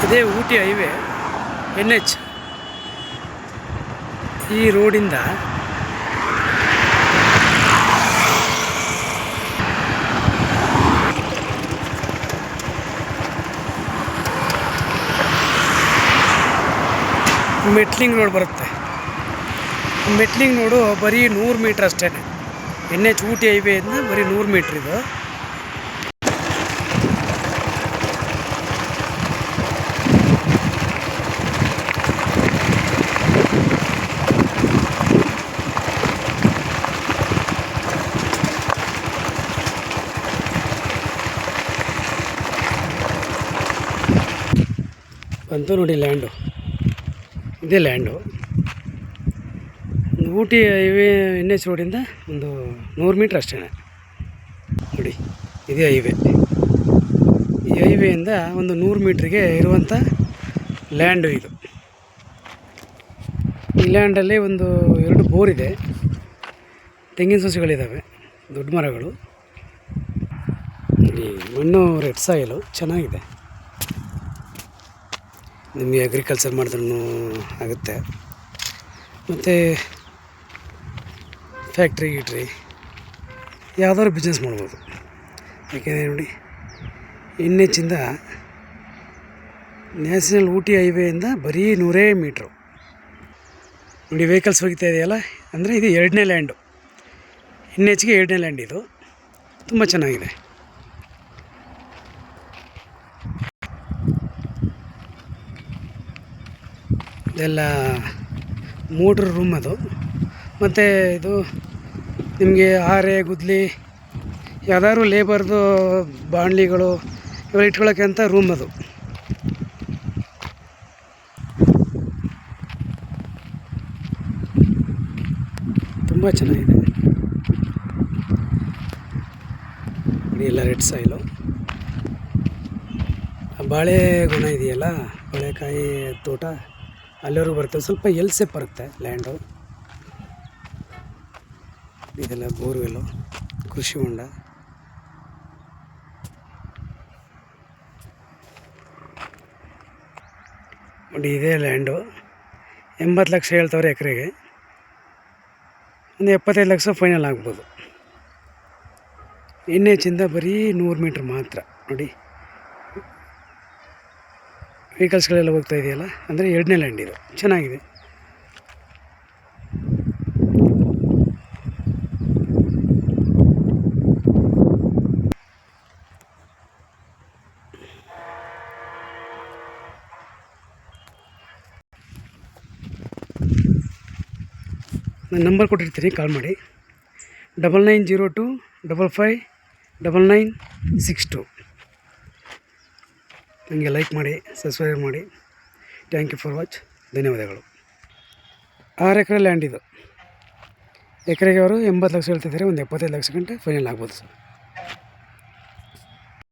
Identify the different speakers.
Speaker 1: ಇದೇ Ooty highway NH. ಈ ರೋಡಿಂದ ಮೆಟ್ಲಿಂಗ್ ರೋಡ್ ಬರುತ್ತೆ. ಮೆಟ್ಲಿಂಗ್ ರೋಡು ಬರೀ 100 ಮೀಟ್ರ್ ಅಷ್ಟೇ. NH ಊಟಿ ಹೈವೇಯಿಂದ ಬರೀ 100 ಮೀಟ್ರ್ ಇದು. ಬಂತು ನೋಡಿ ಲ್ಯಾಂಡು, ಇದೇ ಲ್ಯಾಂಡು. ಊಟಿ ಹೈವೇ NH ರೋಡಿಂದ ಒಂದು 100 ಮೀಟ್ರ್ ಅಷ್ಟೇ ನೋಡಿ, ಇದೇ ಹೈವೇ. ಈ ಹೈವೇಯಿಂದ ಒಂದು 100 ಮೀಟ್ರಿಗೆ ಇರುವಂಥ ಲ್ಯಾಂಡು ಇದು. ಈ ಲ್ಯಾಂಡಲ್ಲಿ ಒಂದು 2 ಬೋರ್ ಇದೆ, ತೆಂಗಿನ ಸಸಿಗಳಿದ್ದಾವೆ, ದೊಡ್ಡ ಮರಗಳು. ಈ ಮಣ್ಣು ರೆಡ್ ಸಾಯಿಲು ಚೆನ್ನಾಗಿದೆ, ನಿಮಗೆ ಅಗ್ರಿಕಲ್ಚರ್ ಮಾಡಿದ್ರೂ ಆಗುತ್ತೆ. ಮತ್ತು ಫ್ಯಾಕ್ಟ್ರಿ ಗಿಟ್ರಿ ಯಾವ್ದಾದ್ರು ಬಿಸ್ನೆಸ್ ಮಾಡ್ಬೋದು. ಯಾಕೆಂದರೆ ನೋಡಿ, NH ಇಂದ ನ್ಯಾಷನಲ್ ಊಟಿ ಹೈವೇಯಿಂದ ಬರೀ 100 ಮೀಟ್ರು ನೋಡಿ ವೆಹಿಕಲ್ಸ್ ಹೋಗ್ತಾ ಇದೆಯಲ್ಲ, ಅಂದರೆ ಇದು 2ನೇ ಲ್ಯಾಂಡು. NHಗೆ 2ನೇ ಲ್ಯಾಂಡ್ ಇದು. ತುಂಬ ಚೆನ್ನಾಗಿದೆ. ಇದೆಲ್ಲ ಮೋಟ್ರ್ ರೂಮ್ ಅದು. ಮತ್ತು ಇದು ನಿಮಗೆ ಹಾರೆ ಗುದ್ಲಿ ಯಾವ್ದಾದ್ರು ಲೇಬರ್ದು ಬಾಣಲಿಗಳು ಇವೆಲ್ಲ ಇಟ್ಕೊಳ್ಳೋಕ್ಕೆ ಅಂತ ರೂಮ್ ಅದು. ತುಂಬ ಚೆನ್ನಾಗಿದೆ. ಎಲ್ಲ ರೆಡ್ ಸಾಯಿಲು. ಬಾಳೆ ಗುಣ ಇದೆಯಲ್ಲ, ಬಾಳೆಕಾಯಿ ತೋಟ ಅಲ್ಲಿವರೆಗೂ ಬರುತ್ತೆ. ಸ್ವಲ್ಪ ಎಲ್ಸೆಪ್ ಬರುತ್ತೆ ಲ್ಯಾಂಡು. ಇದೆಲ್ಲ ಬೋರ್ವೆಲ್ಲು, ಕೃಷಿ ಹೊಂಡ. ನೋಡಿ ಇದೇ ಲ್ಯಾಂಡು. 80 ಲಕ್ಷ ಹೇಳ್ತವ್ರೆ ಎಕರೆಗೆ. ಒಂದು 75 ಲಕ್ಷ ಫೈನಲ್ ಆಗ್ಬೋದು. NH ಇಂದ ಬರೀ 100 ಮೀಟ್ರ್ ಮಾತ್ರ ನೋಡಿ. ವೆಹಿಕಲ್ಸ್ಗಳೆಲ್ಲ ಹೋಗ್ತಾ ಇದೆಯಲ್ಲ, ಅಂದರೆ 2ನೇ ಲ್ಯಾಂಡ್ ಇದು. ಚೆನ್ನಾಗಿದೆ. ನಾನು ನಂಬರ್ ಕೊಟ್ಟಿರ್ತೀನಿ, ಕಾಲ್ ಮಾಡಿ. 9902 55 9962. ನನಗೆ ಲೈಕ್ ಮಾಡಿ, ಸಬ್ಸ್ಕ್ರೈಬ್ ಮಾಡಿ. Thank you for watch. ಧನ್ಯವಾದಗಳು. 6 ಎಕರೆ ಲ್ಯಾಂಡ್ ಇದು. ಎಕರೆಗೆ ಅವರು 80 ಲಕ್ಷ ಹೇಳ್ತಿದ್ದಾರೆ. ಒಂದು 75 ಲಕ್ಷ ಗಂಟೆ ಫೈನಲ್ ಆಗ್ಬೋದು ಸರ್.